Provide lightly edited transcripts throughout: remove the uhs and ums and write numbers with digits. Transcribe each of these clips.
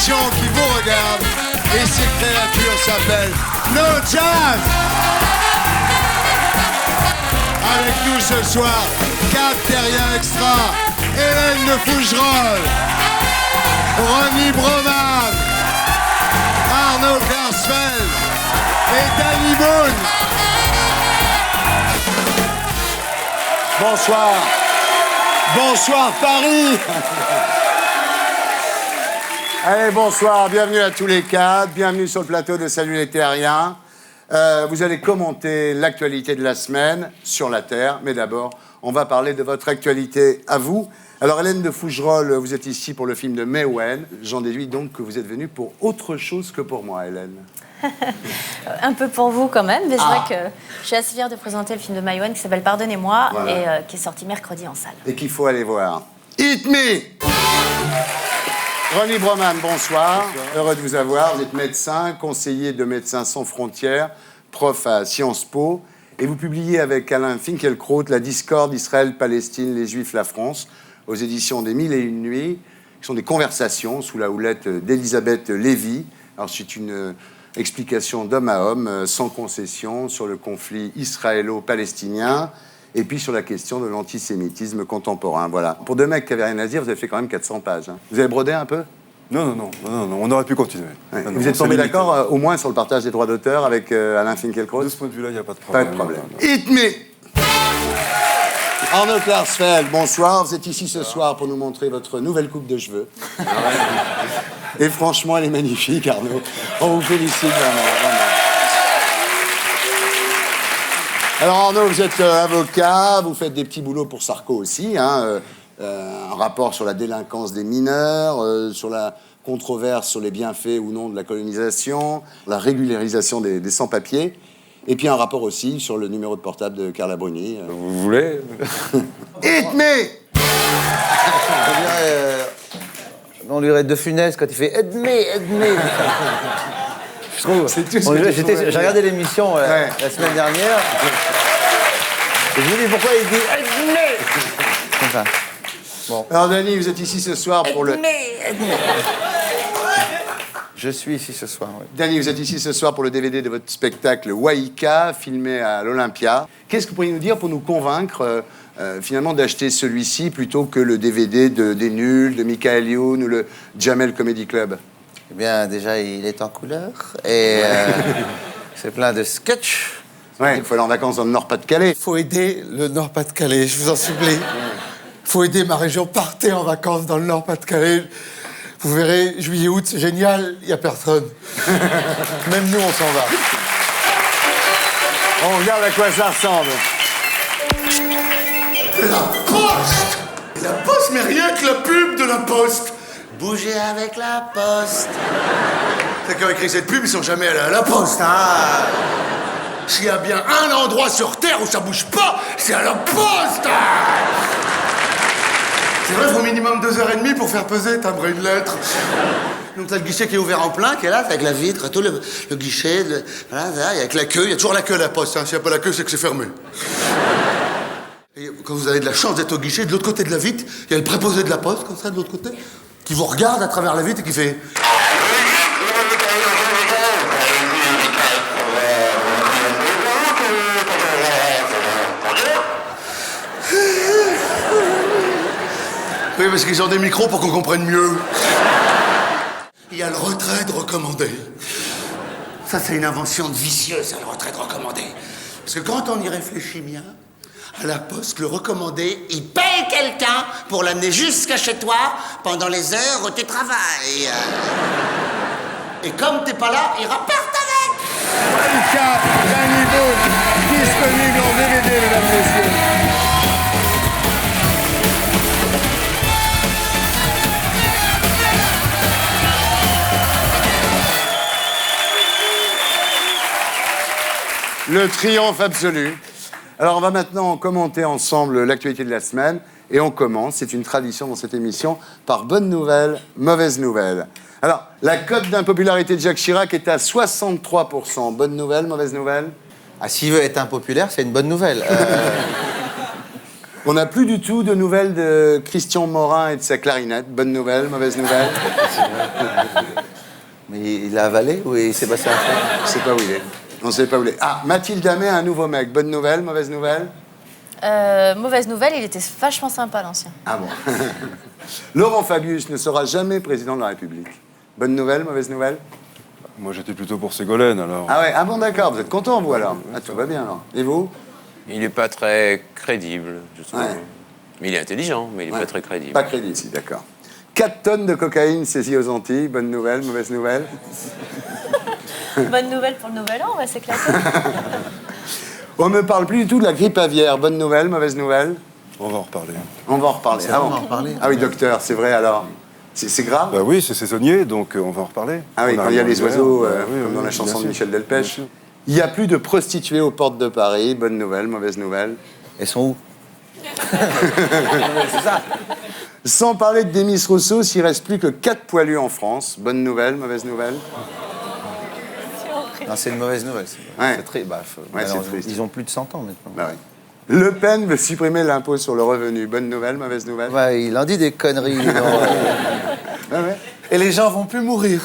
l'émission qui vous regarde et ces créatures s'appellent No Jazz. Avec nous ce soir, Cap Terrien Extra, Hélène de Fougerolles, Ronnie Broman, Arnaud Klarsfeld et Danny Boone. Bonsoir. Bonsoir Paris. Allez, bonsoir, bienvenue à tous les quatre, bienvenue sur le plateau de Salut les Terriens. Vous allez commenter l'actualité de la semaine sur la Terre, mais d'abord, on va parler de votre actualité à vous. Alors, Hélène de Fougerolles, vous êtes ici pour le film de Maïwenn. J'en déduis donc que vous êtes venue pour autre chose que pour moi, Hélène. Un peu pour vous quand même, mais c'est vrai que je suis assez fière de présenter le film de Maïwenn qui s'appelle Pardonnez-moi et qui est sorti mercredi en salle. Et qu'il faut aller voir. Hit me! Ronnie Broman, bonsoir. Heureux de vous avoir. Vous êtes médecin, conseiller de Médecins sans frontières, prof à Sciences Po. Et vous publiez avec Alain Finkielkraut La discorde Israël-Palestine, les Juifs, la France, aux éditions des Mille et une nuits, qui sont des conversations sous la houlette d'Elisabeth Lévy. Alors, c'est une explication d'homme à homme, sans concession, sur le conflit israélo-palestinien et puis sur la question de l'antisémitisme contemporain. Voilà. Pour deux mecs qui n'avaient rien à dire, vous avez fait quand même 400 pages. Hein. Vous avez brodé un peu ? Non, on aurait pu continuer. Ouais. Non, vous êtes tombé d'accord au moins sur le partage des droits d'auteur avec Alain Finkielkraut ? De ce point de vue-là, il n'y a pas de problème. Pas de problème. Hit me! Arnaud Klarsfeld, bonsoir. Vous êtes ici ce soir pour nous montrer votre nouvelle coupe de cheveux. Et franchement, elle est magnifique, Arnaud. On vous félicite vraiment. Alors Arnaud, vous êtes avocat, vous faites des petits boulots pour Sarko aussi, hein, un rapport sur la délinquance des mineurs, sur la controverse sur les bienfaits ou non de la colonisation, la régularisation des sans-papiers, et puis un rapport aussi sur le numéro de portable de Carla Bruni. Vous voulez Hit me! On dirait De Funès quand il fait aide-moi. Je trouve. J'ai regardé l'émission la semaine dernière. Et je me dis pourquoi il dit aide-moi. Enfin, bon. Alors Dany, vous êtes ici ce soir pour le... Je suis ici ce soir, oui. Dany, vous êtes ici ce soir pour le DVD de votre spectacle Waïka, filmé à l'Olympia. Qu'est-ce que vous pourriez nous dire pour nous convaincre finalement d'acheter celui-ci plutôt que le DVD des Nuls, de Michael Youn ou le Jamel Comedy Club? Eh bien, déjà, il est en couleur et c'est plein de sketchs. Ouais, il faut aller en vacances dans le Nord-Pas-de-Calais. Il faut aider le Nord-Pas-de-Calais, je vous en supplie. Il faut aider ma région. Partez en vacances dans le Nord-Pas-de-Calais. Vous verrez, juillet, août, c'est génial, il n'y a personne. Même nous, on s'en va. On regarde à quoi ça ressemble. La Poste, mais rien que la pub de la Poste. Bougez avec la Poste. Ceux qui ont écrit cette pub, ils sont jamais allés à la Poste, hein. S'il y a bien un endroit sur Terre où ça bouge pas, c'est à la Poste. C'est vrai, il faut au minimum 2h30 pour faire peser, timbrer une lettre. Donc t'as le guichet qui est ouvert en plein, qui est là, avec la vitre, tout le guichet, voilà, il y a que la queue, Il y a toujours la queue à la Poste, hein. S'il n'y a pas la queue, c'est que c'est fermé. Et quand vous avez de la chance d'être au guichet, de l'autre côté de la vitre, il y a le préposé de la Poste, comme ça, de l'autre côté, qui vous regarde à travers la vitre et qui fait... Oui, parce qu'ils ont des micros pour qu'on comprenne mieux. Il y a le retrait de recommandé. Ça, c'est une invention de vicieux, ça, le retrait de recommandé. Parce que quand on y réfléchit bien, à la Poste, le recommandé, il paye quelqu'un pour l'amener jusqu'à chez toi pendant les heures où tu travailles. Et comme t'es pas là, il rapporte avec. Waïka, Danny Boone, disponible en DVD, mesdames et messieurs. Le triomphe absolu. Alors, on va maintenant commenter ensemble l'actualité de la semaine. Et on commence, c'est une tradition dans cette émission, par bonne nouvelle, mauvaise nouvelle. Alors, la cote d'impopularité de Jacques Chirac est à 63%. Bonne nouvelle, mauvaise nouvelle? Ah, s'il veut être impopulaire, c'est une bonne nouvelle. On n'a plus du tout de nouvelles de Christian Morin et de sa clarinette. Bonne nouvelle, mauvaise nouvelle? Mais il a avalé ou il s'est passé un truc? On ne sait pas où il est. On ne sait pas où il est. Ah, Mathilde Amet a un nouveau mec. Bonne nouvelle, mauvaise nouvelle? Mauvaise nouvelle, il était vachement sympa, l'ancien. Ah bon. Laurent Fabius ne sera jamais président de la République. Bonne nouvelle, mauvaise nouvelle? Moi, j'étais plutôt pour Ségolène, alors. Ah ouais, ah bon, d'accord, vous êtes content, vous, alors? Ah, tout va bien, alors. Et vous? Il n'est pas très crédible, je trouve. Ouais. Mais il est intelligent, mais il n'est Ouais. pas très crédible. Pas crédible, si, d'accord. 4 tonnes de cocaïne saisies aux Antilles. Bonne nouvelle, mauvaise nouvelle? Bonne nouvelle pour le nouvel an, on va s'éclater. On ne parle plus du tout de la grippe aviaire. Bonne nouvelle, mauvaise nouvelle? On va en reparler. On va en reparler. Ah, on bon. va en reparler. Ah oui, docteur, c'est vrai, alors. C'est grave? Bah oui, c'est saisonnier, donc on va en reparler. Ah oui, On quand il y a arrive les en hiver, oiseaux, bah oui, comme oui, dans la bien chanson de sûr. Michel Delpech. Bien sûr. Il n'y a plus de prostituées aux portes de Paris. Bonne nouvelle, mauvaise nouvelle? Elles sont où? C'est ça. Sans parler de Demis Rousseau, il ne reste plus que 4 poilus en France. Bonne nouvelle, mauvaise nouvelle? Non, c'est une mauvaise nouvelle. Ouais. C'est très, bah, c'est triste. ils ont plus de 100 ans maintenant. Bah oui. Le Pen veut supprimer l'impôt sur le revenu. Bonne nouvelle, mauvaise nouvelle? Ouais, il en dit des conneries. Ah ouais. Et les gens vont plus mourir.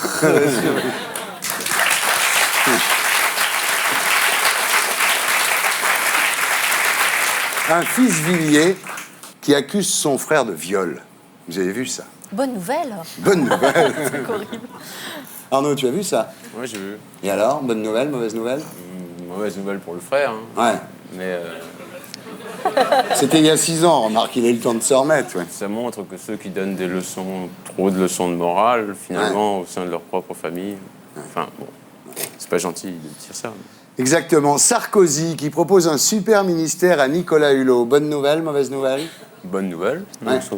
Un fils Villiers qui accuse son frère de viol. Vous avez vu ça? Bonne nouvelle. Bonne nouvelle. C'est horrible. Arnaud, tu as vu ça? Moi, j'ai vu. Et alors, bonne nouvelle, mauvaise nouvelle? Mauvaise nouvelle pour le frère, hein. Ouais. Mais C'était il y a 6 ans, remarque, il a eu le temps de se remettre. Ouais. ça montre que ceux qui donnent des leçons, trop de leçons de morale, finalement, au sein de leur propre famille, enfin, bon, c'est pas gentil de dire ça. Exactement. Sarkozy qui propose un super ministère à Nicolas Hulot. Bonne nouvelle, mauvaise nouvelle? Bonne nouvelle. Ouais. Donc, ça-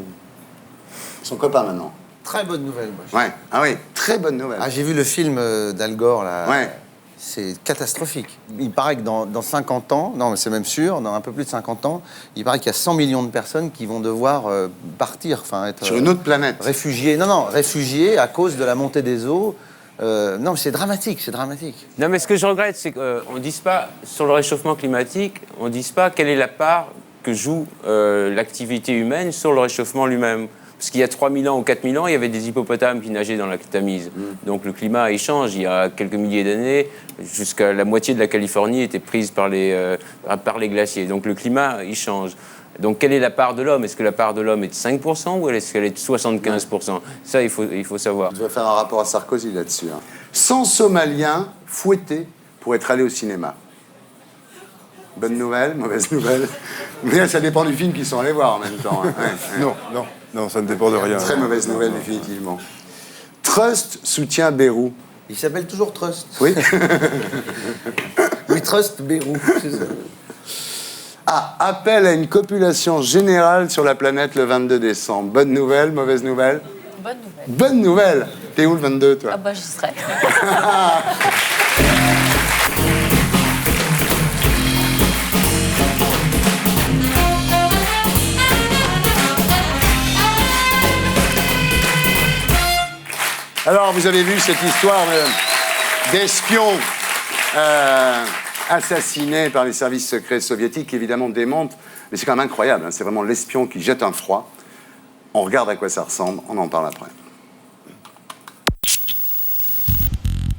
Son copain maintenant. Très bonne nouvelle, moi. Ouais. Ah oui, très bonne nouvelle. Ah, j'ai vu le film d'Al Gore, là. Ouais. C'est catastrophique. Il paraît que dans 50 ans, non, mais c'est même sûr, dans un peu plus de 50 ans, il paraît qu'il y a 100 millions de personnes qui vont devoir partir, enfin être... Sur une autre planète. Réfugiés. Non, réfugiés à cause de la montée des eaux. Non, c'est dramatique, c'est dramatique. Non, mais ce que je regrette, c'est qu'on ne dise pas, sur le réchauffement climatique, on ne dise pas quelle est la part que joue l'activité humaine sur le réchauffement lui-même. Parce qu'il y a 3000 ans ou 4000 ans, il y avait des hippopotames qui nageaient dans la Tamise. Donc le climat, il change. Il y a quelques milliers d'années, jusqu'à la moitié de la Californie était prise par les glaciers. Donc le climat, il change. Donc quelle est la part de l'homme? Est-ce que la part de l'homme est de 5% ou est-ce qu'elle est de 75%? Ça, il faut savoir. Je vais faire un rapport à Sarkozy là-dessus. Hein. 100 Somaliens fouettés pour être allés au cinéma. Bonne nouvelle, mauvaise nouvelle? Mais ça dépend du film qu'ils sont allés voir en même temps. Hein. Ouais. Non, ça ne dépend de rien. Très mauvaise nouvelle, définitivement. Trust soutient Bayrou. Il s'appelle toujours Trust. Oui. Oui, Trust Bérou, c'est ça. Ah, appel à une copulation générale sur la planète le 22 décembre. Bonne nouvelle, mauvaise nouvelle? Bonne nouvelle. Bonne nouvelle! T'es où le 22, toi? Ah bah j'y serai. Alors, vous avez vu cette histoire d'espions assassinés par les services secrets soviétiques, qui évidemment démontent, mais c'est quand même incroyable, hein, c'est vraiment l'espion qui jette un froid. On regarde à quoi ça ressemble, on en parle après.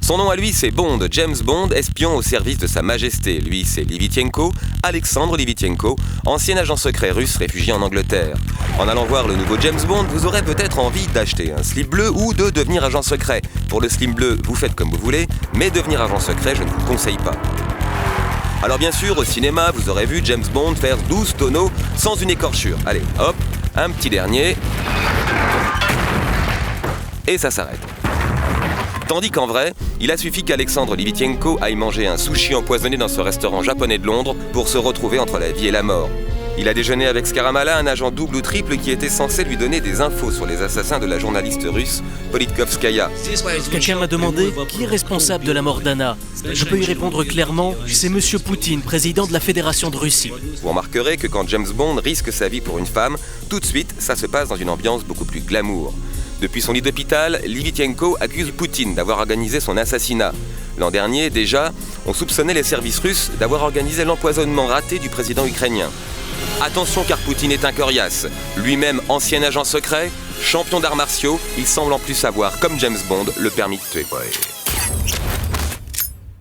Son nom à lui, c'est Bond, James Bond, espion au service de Sa Majesté. Lui, c'est Livitchenko, Alexandre Livitchenko, ancien agent secret russe réfugié en Angleterre. En allant voir le nouveau James Bond, vous aurez peut-être envie d'acheter un slip bleu ou de devenir agent secret. Pour le slip bleu, vous faites comme vous voulez, mais devenir agent secret, je ne vous conseille pas. Alors bien sûr, au cinéma, vous aurez vu James Bond faire 12 tonneaux sans une écorchure. Allez, hop, un petit dernier. Et ça s'arrête. Tandis qu'en vrai, il a suffi qu'Alexandre Livitchenko aille manger un sushi empoisonné dans ce restaurant japonais de Londres pour se retrouver entre la vie et la mort. Il a déjeuné avec Skaramala, un agent double ou triple qui était censé lui donner des infos sur les assassins de la journaliste russe Politkovskaya. Quelqu'un m'a demandé qui est responsable de la mort d'Anna. Je peux y répondre clairement, c'est Monsieur Poutine, président de la Fédération de Russie. Vous remarquerez que quand James Bond risque sa vie pour une femme, tout de suite, ça se passe dans une ambiance beaucoup plus glamour. Depuis son lit d'hôpital, Livitchenko accuse Poutine d'avoir organisé son assassinat. L'an dernier, déjà, on soupçonnait les services russes d'avoir organisé l'empoisonnement raté du président ukrainien. Attention car Poutine est un coriace. Lui-même ancien agent secret, champion d'arts martiaux, il semble en plus avoir, comme James Bond, le permis de tuer.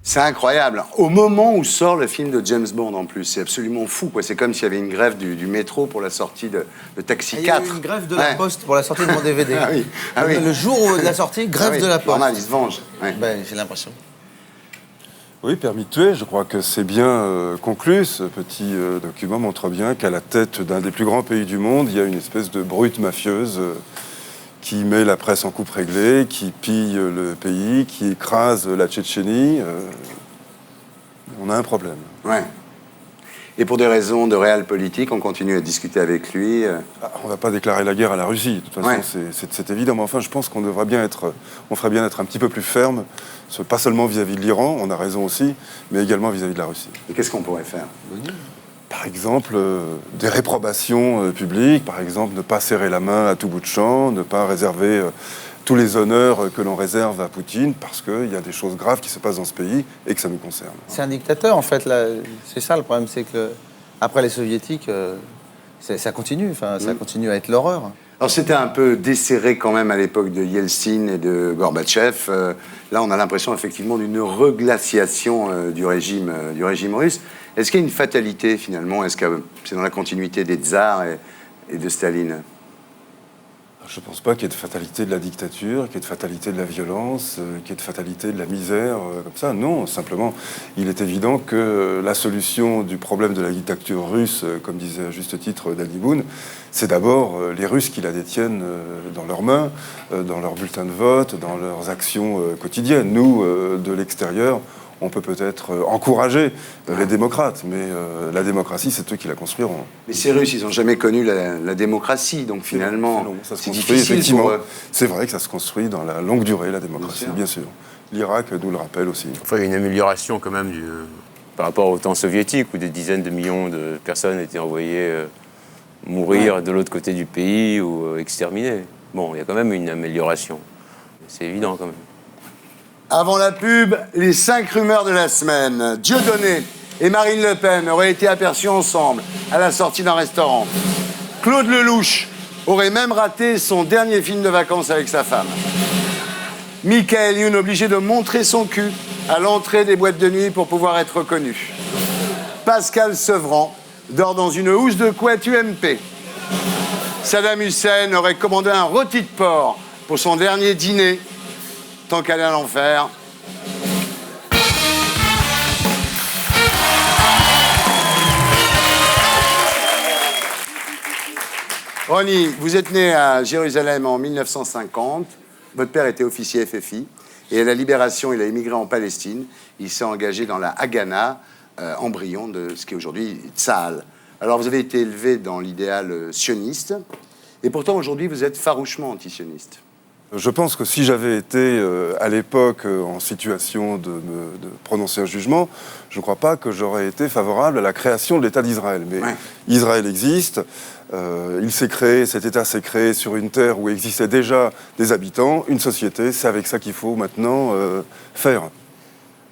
C'est incroyable. Au moment où sort le film de James Bond, en plus, c'est absolument fou, quoi. C'est comme s'il y avait une grève du métro pour la sortie de Taxi 4. Il y a eu une grève de la Poste pour la sortie de mon DVD. Ah oui. Ah oui. Le jour de la sortie, grève de la Poste. Normal, ils se vengent. Ouais. Ben, j'ai l'impression. Oui, permis de tuer, je crois que c'est bien conclu. Ce petit document montre bien qu'à la tête d'un des plus grands pays du monde, il y a une espèce de brute mafieuse qui met la presse en coupe réglée, qui pille le pays, qui écrase la Tchétchénie. On a un problème. Ouais. Et pour des raisons de réel politique, on continue à discuter avec lui. On ne va pas déclarer la guerre à la Russie. De toute façon, c'est évident. Mais enfin, je pense qu'on ferait bien être un petit peu plus ferme, pas seulement vis-à-vis de l'Iran, on a raison aussi, mais également vis-à-vis de la Russie. Et qu'est-ce qu'on pourrait faire ? Par exemple, des réprobations publiques, par exemple, ne pas serrer la main à tout bout de champ, ne pas réserver tous les honneurs que l'on réserve à Poutine, parce qu'il y a des choses graves qui se passent dans ce pays et que ça nous concerne. C'est un dictateur, en fait. Là. C'est ça le problème, c'est que après les soviétiques, ça continue. Enfin, ça continue à être l'horreur. Alors c'était un peu desserré quand même à l'époque de Yeltsin et de Gorbatchev. Là, on a l'impression effectivement d'une reglaciation du régime russe. Est-ce qu'il y a une fatalité finalement ? Est-ce que c'est dans la continuité des tsars et de Staline ? Je ne pense pas qu'il y ait de fatalité de la dictature, qu'il y ait de fatalité de la violence, qu'il y ait de fatalité de la misère, comme ça. Non, simplement, il est évident que la solution du problème de la dictature russe, comme disait à juste titre Danny Boone, c'est d'abord les Russes qui la détiennent dans leurs mains, dans leurs bulletins de vote, dans leurs actions quotidiennes. Nous, de l'extérieur, on peut peut-être encourager les démocrates, mais la démocratie, c'est eux qui la construiront. Mais ces Russes, ils n'ont jamais connu la démocratie, donc finalement, ça se c'est construit, difficile effectivement. pour eux. C'est vrai que ça se construit dans la longue durée, la démocratie, bien sûr. L'Irak nous le rappelle aussi. Enfin, il y a une amélioration quand même par rapport au temps soviétique, où des dizaines de millions de personnes étaient envoyées mourir de l'autre côté du pays ou exterminées. Bon, il y a quand même une amélioration. C'est évident quand même. Avant la pub, les 5 rumeurs de la semaine. Dieudonné et Marine Le Pen auraient été aperçus ensemble à la sortie d'un restaurant. Claude Lelouch aurait même raté son dernier film de vacances avec sa femme. Michael Youn obligé de montrer son cul à l'entrée des boîtes de nuit pour pouvoir être reconnu. Pascal Sevran dort dans une housse de couette UMP. Saddam Hussein aurait commandé un rôti de porc pour son dernier dîner. Tant qu'elle est à l'enfer. Ronnie, vous êtes né à Jérusalem en 1950. Votre père était officier FFI. Et à la Libération, il a émigré en Palestine. Il s'est engagé dans la Haganah, embryon de ce qui est aujourd'hui Tsahal. Alors, vous avez été élevé dans l'idéal sioniste. Et pourtant, aujourd'hui, vous êtes farouchement antisioniste. Je pense que si j'avais été à l'époque en situation de prononcer un jugement, je ne crois pas que j'aurais été favorable à la création de l'État d'Israël. Mais Israël existe, cet État s'est créé sur une terre où existaient déjà des habitants, une société, c'est avec ça qu'il faut maintenant faire.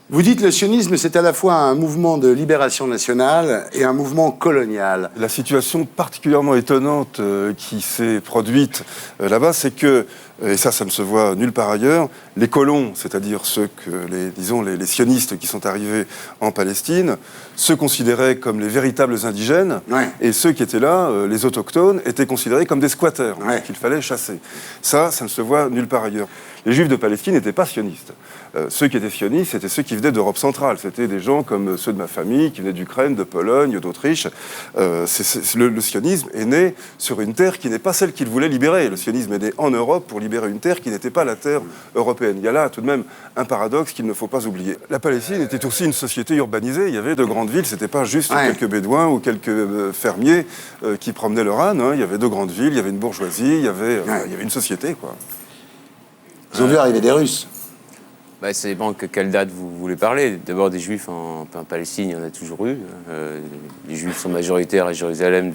Vous dites que le sionisme, c'est à la fois un mouvement de libération nationale et un mouvement colonial. La situation particulièrement étonnante qui s'est produite là-bas, c'est que, et ça ne se voit nulle part ailleurs, les colons, c'est-à-dire les sionistes qui sont arrivés en Palestine, se considéraient comme les véritables indigènes, et ceux qui étaient là, les autochtones, étaient considérés comme des squatteurs, qu'il fallait chasser. Ça ne se voit nulle part ailleurs. Les Juifs de Palestine n'étaient pas sionistes. Ceux qui étaient sionistes, c'était ceux qui venaient d'Europe centrale. C'était des gens comme ceux de ma famille, qui venaient d'Ukraine, de Pologne, d'Autriche. Le sionisme est né sur une terre qui n'est pas celle qu'il voulait libérer. Le sionisme est né en Europe pour libérer une terre qui n'était pas la terre européenne. Il y a là tout de même un paradoxe qu'il ne faut pas oublier. La Palestine était aussi une société urbanisée. Il y avait de grandes villes, c'était pas juste quelques bédouins ou quelques fermiers qui promenaient leur âne. Il y avait de grandes villes, il y avait une bourgeoisie, il y avait une société, quoi. Ils ont vu arriver des Russes. Ça dépend de quelle date vous voulez parler. D'abord, des Juifs en Palestine, il y en a toujours eu. Les Juifs sont majoritaires à Jérusalem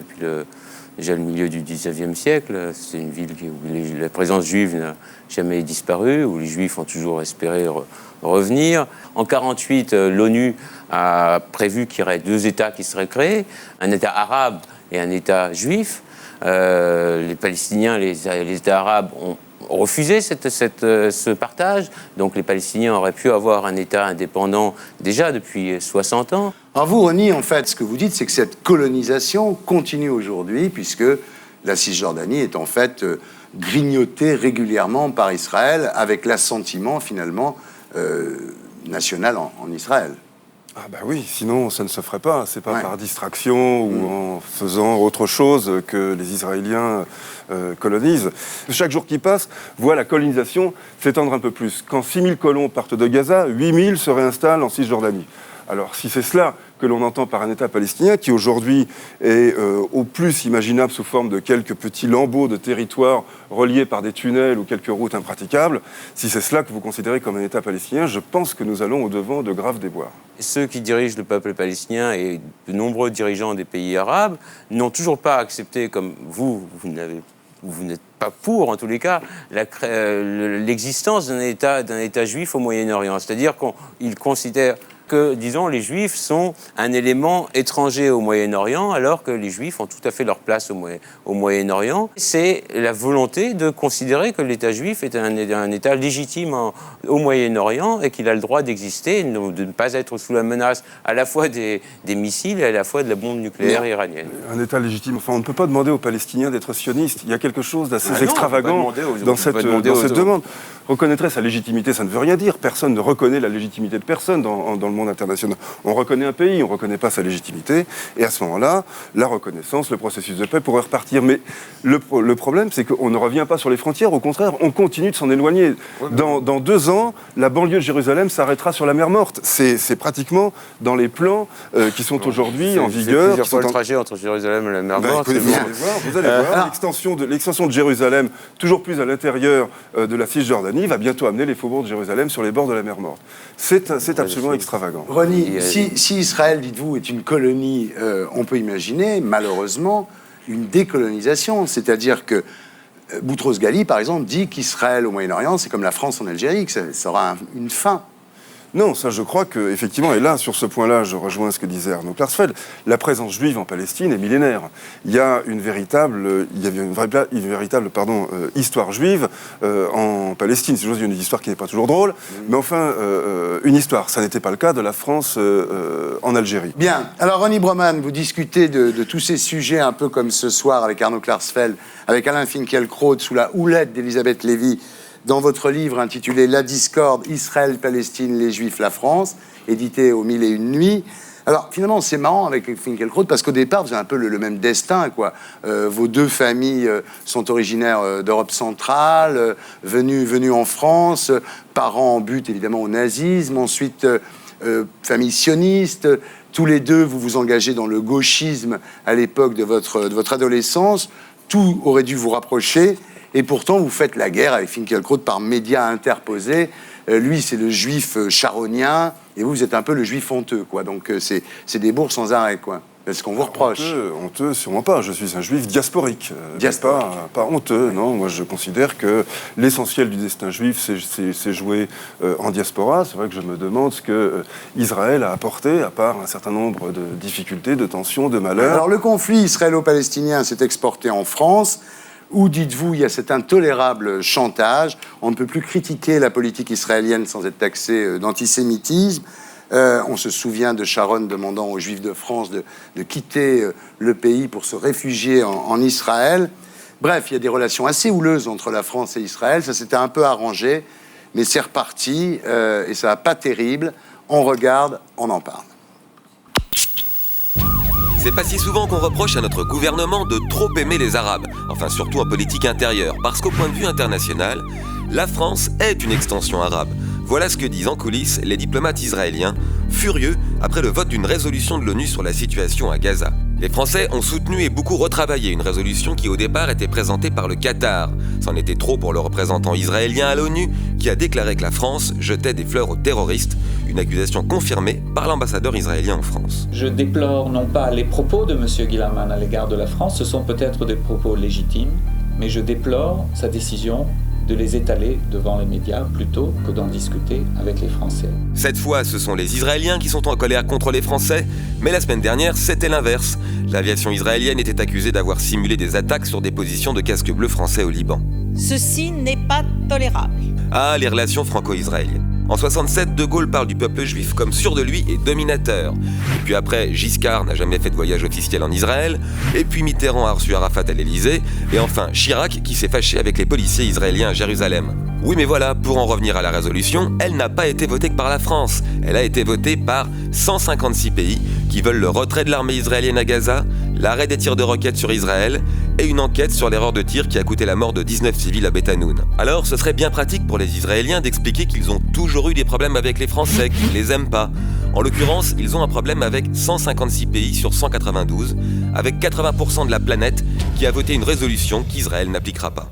déjà le milieu du XIXe siècle. C'est une ville où la présence juive n'a jamais disparu, où les Juifs ont toujours espéré revenir. En 1948, l'ONU a prévu qu'il y aurait 2 États qui seraient créés, un État arabe et un État juif. Les Palestiniens, les États arabes ont refusé ce partage. Donc les Palestiniens auraient pu avoir un État indépendant déjà depuis 60 ans. Alors vous, Rony, en fait, ce que vous dites, c'est que cette colonisation continue aujourd'hui, puisque la Cisjordanie est en fait grignotée régulièrement par Israël, avec l'assentiment, finalement, national en Israël. Ah bah oui, sinon ça ne se ferait pas. C'est pas par distraction ou en faisant autre chose que les Israéliens colonisent. Chaque jour qui passe voit la colonisation s'étendre un peu plus. Quand 6 000 colons partent de Gaza, 8 000 se réinstallent en Cisjordanie. Alors si c'est cela que l'on entend par un État palestinien qui aujourd'hui est au plus imaginable sous forme de quelques petits lambeaux de territoire reliés par des tunnels ou quelques routes impraticables, si c'est cela que vous considérez comme un État palestinien, je pense que nous allons au-devant de graves déboires. Ceux qui dirigent le peuple palestinien et de nombreux dirigeants des pays arabes n'ont toujours pas accepté, comme vous n'êtes pas pour, en tous les cas, l'existence d'un État juif au Moyen-Orient. C'est-à-dire qu'ils considèrent que, disons, les Juifs sont un élément étranger au Moyen-Orient, alors que les Juifs ont tout à fait leur place au Moyen-Orient. C'est la volonté de considérer que l'État juif est un État légitime au Moyen-Orient et qu'il a le droit d'exister, de ne pas être sous la menace à la fois des missiles et à la fois de la bombe nucléaire iranienne. Un État légitime. Enfin, on ne peut pas demander aux Palestiniens d'être sionistes. Il y a quelque chose d'assez extravagant dans cette demande. Reconnaîtrait sa légitimité, ça ne veut rien dire. Personne ne reconnaît la légitimité de personne dans le monde international. On reconnaît un pays, on ne reconnaît pas sa légitimité, et à ce moment-là, la reconnaissance, le processus de paix pourrait repartir. Mais le problème, c'est qu'on ne revient pas sur les frontières, au contraire, on continue de s'en éloigner. Dans 2 ans, la banlieue de Jérusalem s'arrêtera sur la mer Morte. C'est pratiquement dans les plans qui sont aujourd'hui en vigueur. C'est le trajet entre Jérusalem et la mer Morte. Vous allez voir, l'extension de Jérusalem, toujours plus à l'intérieur de la Cisjordanie, va bientôt amener les faubourgs de Jérusalem sur les bords de la mer Morte. C'est absolument extravagant. Rony, si Israël, dites-vous, est une colonie, on peut imaginer, malheureusement, une décolonisation. C'est-à-dire que Boutros Ghali, par exemple, dit qu'Israël au Moyen-Orient, c'est comme la France en Algérie, que ça aura une fin. Non, ça je crois qu'effectivement, et là, sur ce point-là, je rejoins ce que disait Arnaud Klarsfeld, la présence juive en Palestine est millénaire. Il y a une véritable histoire juive en Palestine. C'est juste une histoire qui n'est pas toujours drôle, mais enfin, une histoire. Ça n'était pas le cas de la France en Algérie. Bien. Alors, Rony Broman, vous discutez de tous ces sujets un peu comme ce soir avec Arnaud Klarsfeld, avec Alain Finkielkraut, sous la houlette d'Elisabeth Lévy, dans votre livre intitulé « La discorde, Israël, Palestine, les Juifs, la France », édité aux 1001 nuits. Alors, finalement, c'est marrant avec Finkielkraut, parce qu'au départ, vous avez un peu le même destin, quoi. Vos 2 familles sont originaires d'Europe centrale, venues en France, parents en but, évidemment, au nazisme, ensuite, famille sioniste. Tous les 2, vous vous engagez dans le gauchisme à l'époque de votre adolescence. Tout aurait dû vous rapprocher. Et pourtant, vous faites la guerre avec Finkielkraut par médias interposés. Lui, c'est le juif charonien, et vous êtes un peu le juif honteux, quoi. Donc, c'est des bourres sans arrêt, quoi. Est-ce qu'on vous reproche ? Honteux, sûrement pas. Je suis un juif diasporique. Pas honteux, non. Moi, je considère que l'essentiel du destin juif, c'est joué en diaspora. C'est vrai que je me demande ce que Israël a apporté, à part un certain nombre de difficultés, de tensions, de malheurs. Alors, le conflit israélo-palestinien s'est exporté en France. Où, dites-vous, il y a cet intolérable chantage. On ne peut plus critiquer la politique israélienne sans être taxé d'antisémitisme. On se souvient de Sharon demandant aux Juifs de France de quitter le pays pour se réfugier en Israël. Bref, il y a des relations assez houleuses entre la France et Israël. Ça s'était un peu arrangé, mais c'est reparti et ça va pas terrible. On regarde, on en parle. C'est pas si souvent qu'on reproche à notre gouvernement de trop aimer les Arabes, enfin surtout en politique intérieure, parce qu'au point de vue international, la France est une extension arabe. Voilà ce que disent en coulisses les diplomates israéliens, furieux après le vote d'une résolution de l'ONU sur la situation à Gaza. Les Français ont soutenu et beaucoup retravaillé une résolution qui au départ était présentée par le Qatar. C'en était trop pour le représentant israélien à l'ONU qui a déclaré que la France jetait des fleurs aux terroristes, une accusation confirmée par l'ambassadeur israélien en France. Je déplore non pas les propos de M. Guillermin à l'égard de la France, ce sont peut-être des propos légitimes, mais je déplore sa décision de les étaler devant les médias plutôt que d'en discuter avec les Français. Cette fois, ce sont les Israéliens qui sont en colère contre les Français, mais la semaine dernière, c'était l'inverse. L'aviation israélienne était accusée d'avoir simulé des attaques sur des positions de casques bleus français au Liban. Ceci n'est pas tolérable. Ah, les relations franco-israéliennes. En 67, De Gaulle parle du peuple juif comme sûr de lui et dominateur. Et puis après, Giscard n'a jamais fait de voyage officiel en Israël. Et puis Mitterrand a reçu Arafat à l'Élysée. Et enfin, Chirac qui s'est fâché avec les policiers israéliens à Jérusalem. Oui, mais voilà, pour en revenir à la résolution, elle n'a pas été votée que par la France. Elle a été votée par 156 pays qui veulent le retrait de l'armée israélienne à Gaza, l'arrêt des tirs de roquettes sur Israël et une enquête sur l'erreur de tir qui a coûté la mort de 19 civils à Beth Hanoun. Alors, ce serait bien pratique pour les Israéliens d'expliquer qu'ils ont toujours eu des problèmes avec les Français, qu'ils les aiment pas. En l'occurrence, ils ont un problème avec 156 pays sur 192, avec 80% de la planète qui a voté une résolution qu'Israël n'appliquera pas.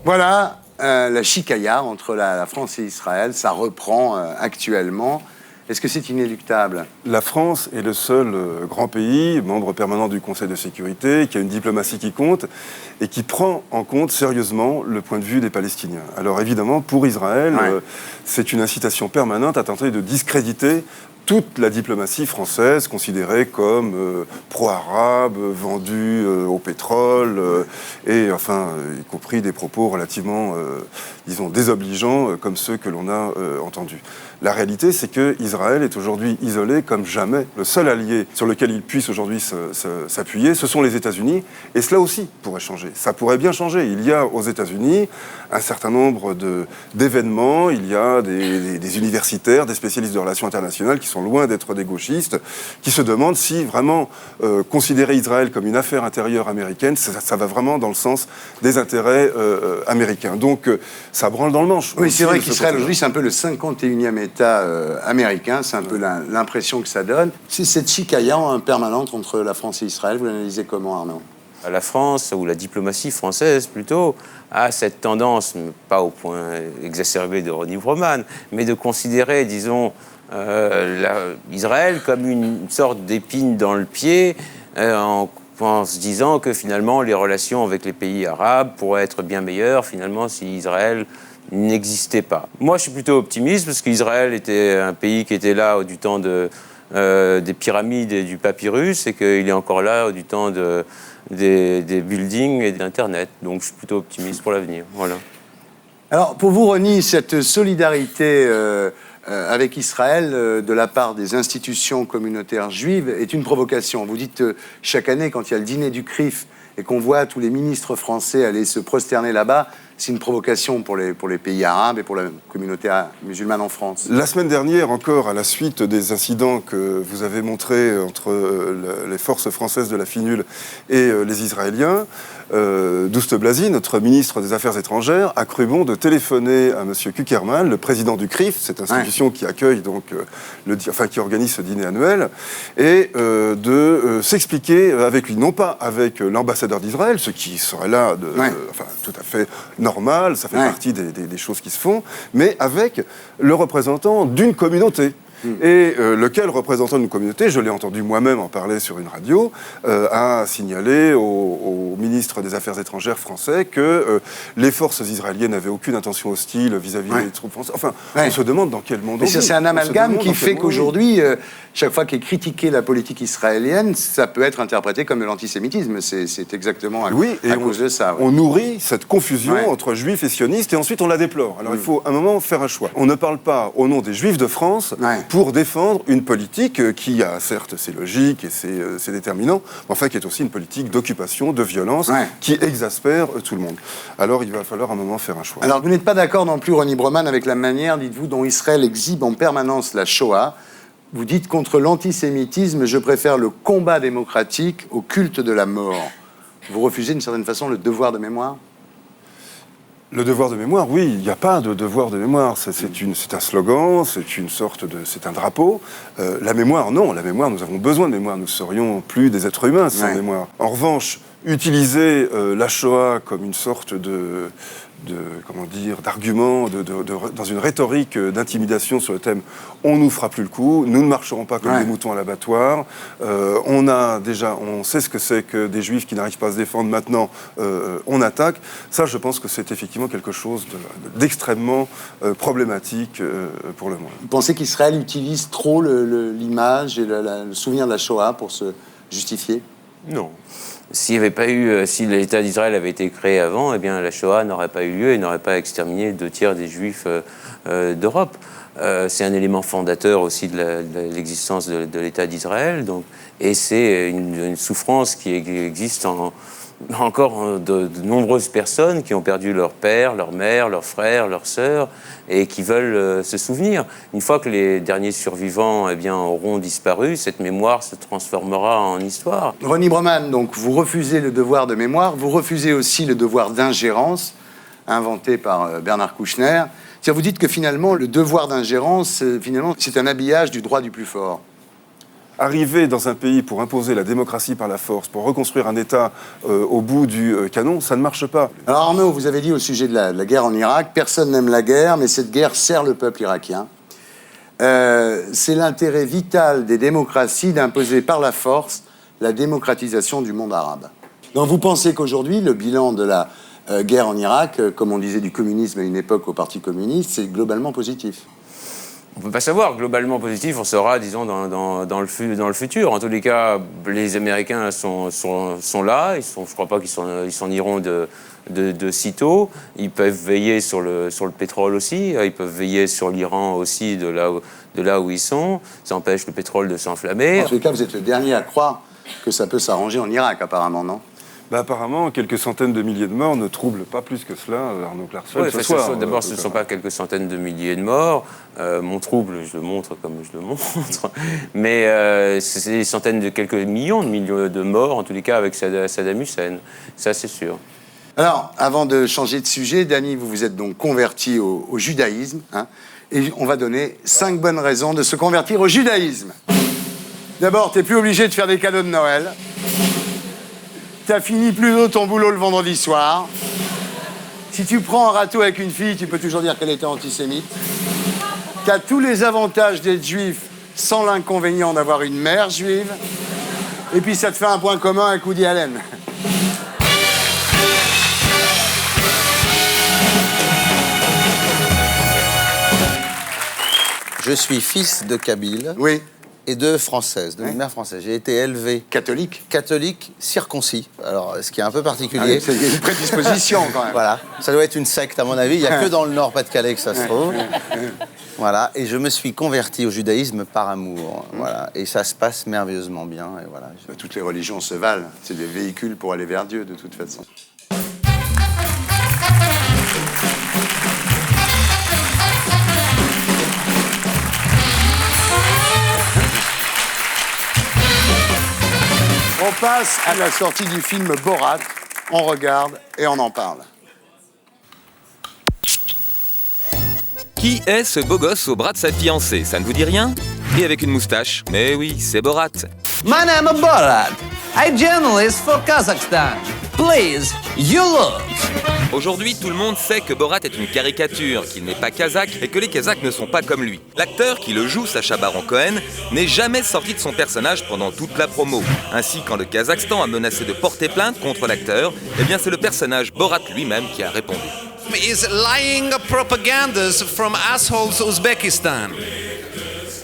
Voilà, la chicaya entre la France et Israël, ça reprend actuellement. Est-ce que c'est inéluctable ? La France est le seul grand pays, membre permanent du Conseil de sécurité, qui a une diplomatie qui compte et qui prend en compte sérieusement le point de vue des Palestiniens. Alors évidemment, pour Israël, c'est une incitation permanente à tenter de discréditer toute la diplomatie française, considérée comme pro-arabe, vendue au pétrole, et enfin, y compris des propos relativement, disons, désobligeants, comme ceux que l'on a entendus. La réalité, c'est qu'Israël est aujourd'hui isolé comme jamais. Le seul allié sur lequel il puisse aujourd'hui s'appuyer, ce sont les États-Unis, et cela aussi pourrait changer. Ça pourrait bien changer. Il y a aux États-Unis un certain nombre d'événements, il y a des universitaires, des spécialistes de relations internationales qui sont loin d'être des gauchistes, qui se demandent si vraiment considérer Israël comme une affaire intérieure américaine, ça va vraiment dans le sens des intérêts américains. Donc ça branle dans le manche. Oui, c'est vrai qu'Israël aujourd'hui, c'est un peu le 51e État américain, c'est un peu l'impression que ça donne. C'est cette chicaya permanente entre la France et Israël, vous l'analysez comment, Arnaud ? La France, ou la diplomatie française plutôt, a cette tendance, pas au point exacerbé de Ronnie Broman, mais de considérer, disons, Israël comme une sorte d'épine dans le pied, en se disant que finalement les relations avec les pays arabes pourraient être bien meilleures finalement si Israël n'existait pas. Moi, je suis plutôt optimiste parce qu'Israël était un pays qui était là du temps des pyramides et du papyrus et qu'il est encore là du temps des buildings et d'Internet. Donc, je suis plutôt optimiste pour l'avenir. Voilà. Alors, pour vous, Ronnie, cette solidarité avec Israël de la part des institutions communautaires juives est une provocation. Vous dites chaque année, quand il y a le dîner du CRIF et qu'on voit tous les ministres français aller se prosterner là-bas, c'est une provocation pour les pays arabes et pour la communauté musulmane en France. La semaine dernière, encore, à la suite des incidents que vous avez montrés entre les forces françaises de la FINUL et les Israéliens, Douste Blazy, notre ministre des Affaires étrangères, a cru bon de téléphoner à M. Kuckerman, le président du CRIF, cette institution qui accueille donc qui organise ce dîner annuel, et de s'expliquer avec lui, non pas avec l'ambassadeur d'Israël, ce qui serait là tout à fait normal, ça fait partie des choses qui se font, mais avec le représentant d'une communauté. Et lequel représentant d'une communauté, je l'ai entendu moi-même en parler sur une radio, a signalé au ministre des Affaires étrangères français que les forces israéliennes n'avaient aucune intention hostile vis-à-vis des troupes françaises. Enfin, on se demande dans quel monde on vit. C'est un amalgame qui fait qu'aujourd'hui, chaque fois qu'est critiquée la politique israélienne, ça peut être interprété comme de l'antisémitisme. C'est exactement à cause de ça. On nourrit cette confusion entre juifs et sionistes et ensuite on la déplore. Alors il faut à un moment faire un choix. On ne parle pas au nom des juifs de France pour défendre une politique qui a certes ses logiques et ses déterminants, mais enfin qui est aussi une politique d'occupation, de violence, qui exaspère tout le monde. Alors il va falloir à un moment faire un choix. Alors vous n'êtes pas d'accord non plus, Ronnie Broman, avec la manière, dites-vous, dont Israël exhibe en permanence la Shoah. Vous dites, contre l'antisémitisme, je préfère le combat démocratique au culte de la mort. Vous refusez d'une certaine façon le devoir de mémoire ? Le devoir de mémoire, oui, il n'y a pas de devoir de mémoire. C'est un slogan, c'est un drapeau. La mémoire, non. La mémoire, nous avons besoin de mémoire. Nous ne serions plus des êtres humains sans mémoire. En revanche, utiliser la Shoah comme une sorte d'argument, dans une rhétorique d'intimidation sur le thème « on nous fera plus le coup, nous ne marcherons pas comme des moutons à l'abattoir, on sait ce que c'est que des juifs qui n'arrivent pas à se défendre, maintenant on attaque », ça je pense que c'est effectivement quelque chose d'extrêmement problématique pour le monde. Vous pensez qu'Israël utilise trop l'image et le souvenir de la Shoah pour se justifier ? Non. Si l'État d'Israël avait été créé avant, eh bien la Shoah n'aurait pas eu lieu et n'aurait pas exterminé 2/3 des Juifs d'Europe. C'est un élément fondateur aussi de l'existence de l'État d'Israël. Et c'est une souffrance qui existe encore de nombreuses personnes qui ont perdu leur père, leur mère, leurs frères, leurs sœurs, et qui veulent se souvenir. Une fois que les derniers survivants auront disparu, cette mémoire se transformera en histoire. Ronnie Broman, donc vous refusez le devoir de mémoire, vous refusez aussi le devoir d'ingérence, inventé par Bernard Kouchner. Vous dites que finalement, le devoir d'ingérence, c'est un habillage du droit du plus fort. Arriver dans un pays pour imposer la démocratie par la force, pour reconstruire un État au bout du canon, ça ne marche pas. Alors Arnaud, vous avez dit au sujet de la guerre en Irak, personne n'aime la guerre, mais cette guerre sert le peuple irakien. C'est l'intérêt vital des démocraties d'imposer par la force la démocratisation du monde arabe. Donc vous pensez qu'aujourd'hui, le bilan de la guerre en Irak, comme on disait du communisme à une époque au Parti communiste, c'est globalement positif? On ne peut pas savoir. Globalement positif, on saura, disons, dans le futur. En tous les cas, les Américains sont là. Je ne crois pas qu'ils s'en iront de sitôt. Ils peuvent veiller sur le pétrole aussi. Ils peuvent veiller sur l'Iran aussi, de là où ils sont. Ça empêche le pétrole de s'enflammer. En tous les cas, vous êtes le dernier à croire que ça peut s'arranger en Irak, apparemment, non? Apparemment, quelques centaines de milliers de morts ne troublent pas plus que cela Arnaud Clarson ce soir. D'abord, ce ne sont pas quelques centaines de milliers de morts. Mon trouble, je le montre comme je le montre. Mais c'est des centaines de quelques millions de morts, en tous les cas, avec Saddam Hussein. Ça, c'est sûr. Alors, avant de changer de sujet, Dany, vous vous êtes donc converti au judaïsme. Et on va donner 5 bonnes raisons de se convertir au judaïsme. D'abord, tu n'es plus obligé de faire des cadeaux de Noël. T'as fini plus tôt ton boulot le vendredi soir. Si tu prends un râteau avec une fille, tu peux toujours dire qu'elle était antisémite. T'as tous les avantages d'être juif sans l'inconvénient d'avoir une mère juive. Et puis ça te fait un point commun avec Woody Allen. Je suis fils de Kabyle. Oui. Et de française, de mère française. J'ai été élevé... Catholique. Catholique, circoncis. Alors, ce qui est un peu particulier... C'est une prédisposition, quand même. Voilà. Ça doit être une secte, à mon avis. Il n'y a que dans le Nord-Pas-de-Calais que ça se trouve. Voilà. Et je me suis converti au judaïsme par amour. Voilà. Et ça se passe merveilleusement bien. Et voilà. Toutes les religions se valent. C'est des véhicules pour aller vers Dieu, de toute façon. On passe à la sortie du film Borat. On regarde et on en parle. Qui est ce beau gosse au bras de sa fiancée? Ça ne vous dit rien? Et avec une moustache? Mais oui, c'est Borat. My name is Borat. I'm journalist for Kazakhstan. Please, you look. Aujourd'hui, tout le monde sait que Borat est une caricature, qu'il n'est pas kazakh et que les Kazakhs ne sont pas comme lui. L'acteur qui le joue, Sacha Baron Cohen, n'est jamais sorti de son personnage pendant toute la promo. Ainsi, quand le Kazakhstan a menacé de porter plainte contre l'acteur, eh bien c'est le personnage Borat lui-même qui a répondu. Is lying propagandas from assholes Uzbekistan.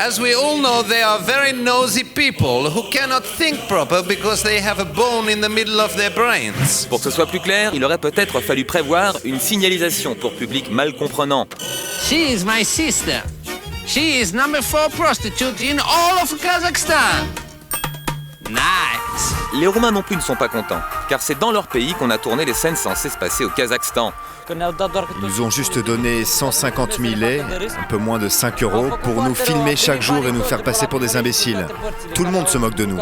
As we all know, they are very nosy people who cannot think proper because they have a bone in the middle of their brains. Pour que ce soit plus clair, il aurait peut-être fallu prévoir une signalisation pour public mal comprenant. She is my sister. She is number 4 prostitute in all of Kazakhstan. Nice. les Roumains non plus ne sont pas contents, car c'est dans leur pays qu'on a tourné les scènes censées se passer au Kazakhstan. Ils nous ont juste donné 150 000 lei, un peu moins de 5 €, pour nous filmer chaque jour et nous faire passer pour des imbéciles. Tout le monde se moque de nous.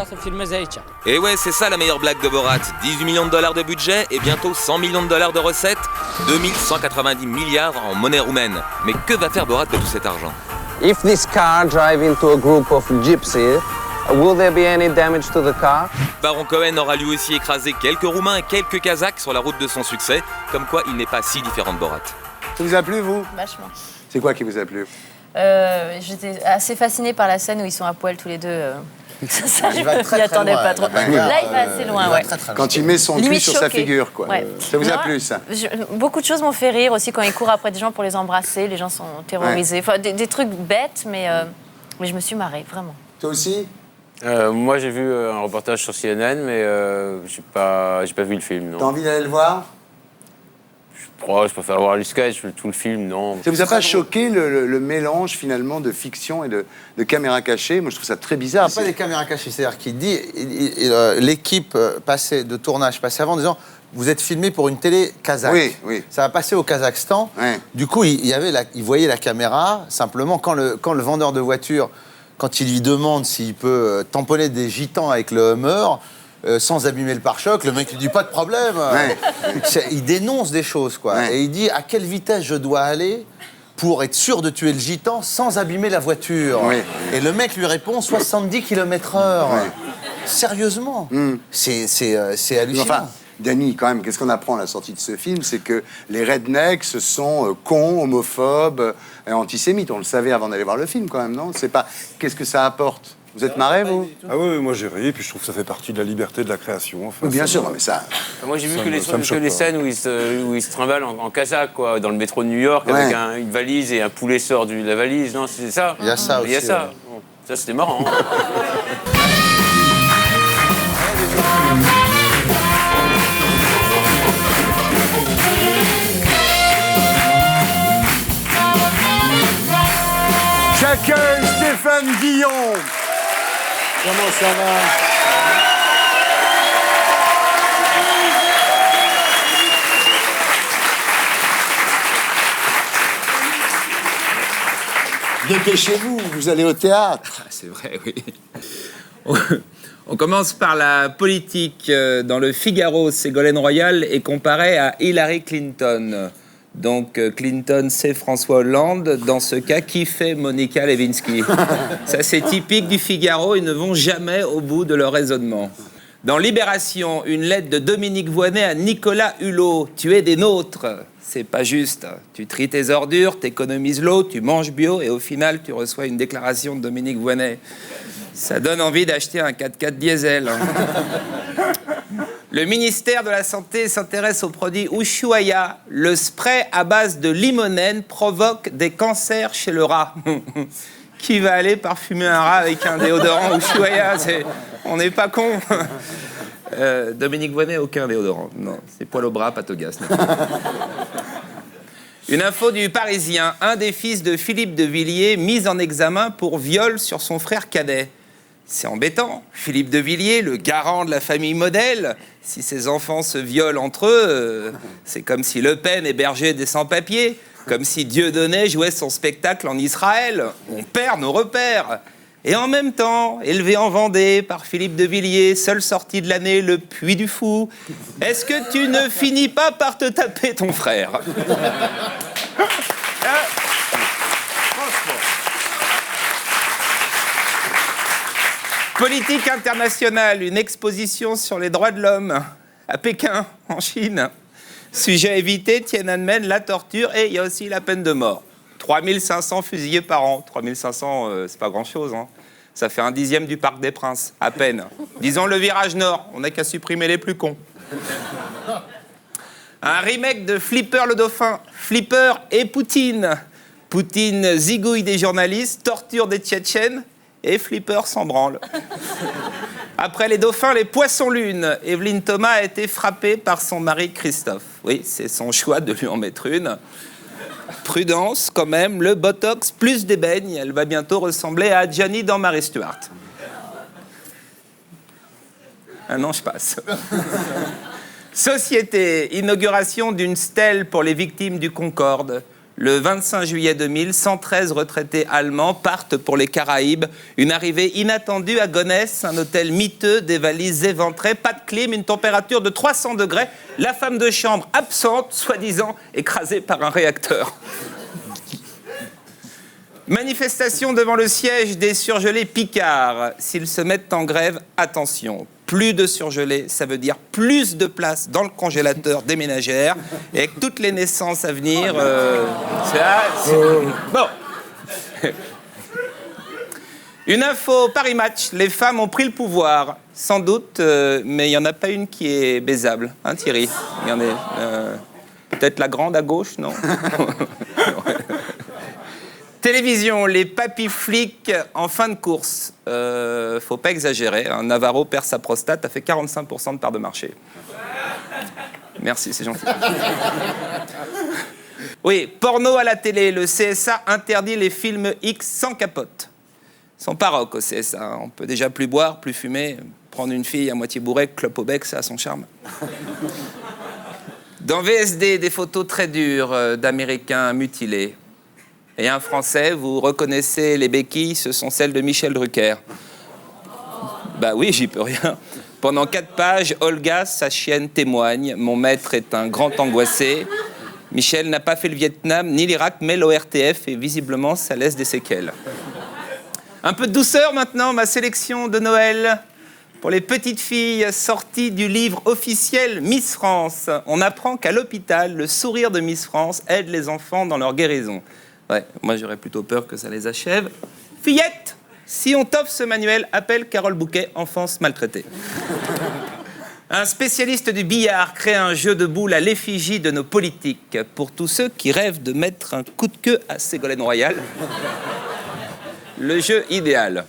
Et ouais, c'est ça la meilleure blague de Borat. 18 millions de dollars de budget et bientôt 100 millions de dollars de recettes. 2190 milliards en monnaie roumaine. Mais que va faire Borat de tout cet argent? If this car drive into a group of gypsies, will there be any damage to the car? Baron Cohen aura lui aussi écrasé quelques Roumains et quelques Kazakhs sur la route de son succès, comme quoi il n'est pas si différent de Borat. Ça vous a plu, vous? Vachement. C'est quoi qui vous a plu? J'étais assez fascinée par la scène où ils sont à poil tous les deux. Ça, Il va très, m'y attendais loin, pas trop. là, Là, il va assez loin, ouais. Quand il met son cul Limite sur sa choqué. figure, quoi. Ouais. Ça vous a Non, plu, ça? Beaucoup de choses m'ont fait rire aussi quand il court après des gens pour les embrasser. Les gens sont terrorisés. Enfin, des trucs bêtes, mais je me suis marrée, vraiment. Toi aussi? Moi, j'ai vu un reportage sur CNN, mais j'ai pas vu le film, non. T'as envie d'aller le voir? Je préfère voir le sketch, tout le film, non. Ça vous a pas choqué le mélange finalement de fiction et de caméra cachée? Moi je trouve ça très bizarre. C'est pas des caméras cachées, c'est-à-dire qu'il dit, l'équipe de tournage passait avant en disant vous êtes filmé pour une télé kazakh. Oui, oui. Ça va passer au Kazakhstan. Ouais. Du coup, il voyait la caméra, simplement quand le vendeur de voiture, quand il lui demande s'il peut tamponner des gitans avec le Hummer, sans abîmer le pare-choc, le mec lui dit pas de problème. Ouais. Il dénonce des choses, quoi. Ouais. Et il dit à quelle vitesse je dois aller pour être sûr de tuer le gitan sans abîmer la voiture. Oui. Et le mec lui répond 70 km/h. Ouais. Sérieusement. C'est hallucinant. Enfin, Danny, quand même, qu'est-ce qu'on apprend à la sortie de ce film? C'est que les rednecks sont cons, homophobes, antisémites. On le savait avant d'aller voir le film, quand même, non? C'est pas... Qu'est-ce que ça apporte? Vous êtes marré, vous? Ah oui, moi j'ai ri, puis je trouve que ça fait partie de la liberté de la création. Enfin, Oui, bien sûr, me- mais ça... Moi, j'ai vu Ça que me- les, ça me choque pas. scènes où ils se trimballent en kazakh, quoi, dans le métro de New York, Ouais. avec une valise et un poulet sort de la valise. Non, c'est ça. Il y a ça Il y a aussi, ça. ouais. Bon, ça, c'était marrant. Hein. J'accueille Stéphane Guillon. Comment ça va? Dépêchez-vous, vous allez au théâtre. C'est vrai, oui. On commence par la politique. Dans le Figaro, Ségolène Royal est comparée à Hillary Clinton. Donc Clinton, c'est François Hollande. Dans ce cas, qui fait Monica Lewinsky? Ça, c'est typique du Figaro. Ils ne vont jamais au bout de leur raisonnement. Dans Libération, une lettre de Dominique Voynet à Nicolas Hulot. Tu es des nôtres. C'est pas juste. Tu tries tes ordures, t'économises l'eau, tu manges bio et au final, tu reçois une déclaration de Dominique Voynet. Ça donne envie d'acheter un 4x4 diesel. Le ministère de la Santé s'intéresse au produit Ushuaïa. Le spray à base de limonène provoque des cancers chez le rat. Qui va aller parfumer un rat avec un déodorant Ushuaïa? On n'est pas con. Dominique Voynet, aucun déodorant. Non, c'est poil au bras, pâte au gaz. Une info du Parisien. Un des fils de Philippe de Villiers mis en examen pour viol sur son frère cadet. C'est embêtant. Philippe de Villiers, le garant de la famille modèle, si ses enfants se violent entre eux, c'est comme si Le Pen hébergeait des sans-papiers, comme si Dieudonné jouait son spectacle en Israël. On perd nos repères. Et en même temps, élevé en Vendée par Philippe de Villiers, seule sortie de l'année, le Puy du Fou, est-ce que tu ne finis pas par te taper ton frère? Politique internationale, une exposition sur les droits de l'homme à Pékin, en Chine. Sujet à éviter, Tiananmen, la torture et il y a aussi la peine de mort. 3500 fusillés par an. 3500, c'est pas grand-chose, hein. Ça fait 1/10 du Parc des Princes, à peine. Disons le virage nord, on n'a qu'à supprimer les plus cons. Un remake de Flipper le dauphin. Flipper et Poutine. Poutine zigouille des journalistes, torture des Tchétchènes et Flipper s'en branle. Après les dauphins, les poissons-lunes. Evelyne Thomas a été frappée par son mari Christophe. Oui, c'est son choix de lui en mettre une. Prudence, quand même, le botox plus des beignes. Elle va bientôt ressembler à Gianni dans Mary Stuart. Ah non, je passe. Société, inauguration d'une stèle pour les victimes du Concorde. Le 25 juillet 2000, 113 retraités allemands partent pour les Caraïbes. Une arrivée inattendue à Gonesse, un hôtel miteux, des valises éventrées, pas de clim, une température de 300 degrés. La femme de chambre absente, soi-disant écrasée par un réacteur. Manifestation devant le siège des surgelés Picard. S'ils se mettent en grève, attention. Plus de surgelés, ça veut dire plus de place dans le congélateur des ménagères. Et avec toutes les naissances à venir, bon. Une info Paris Match, les femmes ont pris le pouvoir. Sans doute, mais il n'y en a pas une qui est baisable. Hein, Thierry? Il y en a. Peut-être la grande à gauche, non? Télévision, les papis flics en fin de course. Faut pas exagérer. Hein. Navarro perd sa prostate, a fait 45% de part de marché. Merci, c'est gentil. Oui, porno à la télé. Le CSA interdit les films X sans capote. Ils sont pas rock au CSA. Hein. On peut déjà plus boire, plus fumer. Prendre une fille à moitié bourrée, clope au bec, ça a son charme. Dans VSD, des photos très dures d'Américains mutilés. Et un Français, vous reconnaissez les béquilles, ce sont celles de Michel Drucker. Bah oui, j'y peux rien. Pendant 4 pages, Olga, sa chienne, témoigne. Mon maître est un grand angoissé. Michel n'a pas fait le Vietnam ni l'Irak, mais l'ORTF, et visiblement, ça laisse des séquelles. Un peu de douceur maintenant, ma sélection de Noël. Pour les petites filles sorties du livre officiel Miss France, on apprend qu'à l'hôpital, le sourire de Miss France aide les enfants dans leur guérison. Ouais, moi j'aurais plutôt peur que ça les achève. Fillette, si on t'offre ce manuel, appelle Carole Bouquet, enfance maltraitée. Un spécialiste du billard crée un jeu de boules à l'effigie de nos politiques. Pour tous ceux qui rêvent de mettre un coup de queue à Ségolène Royal, le jeu idéal.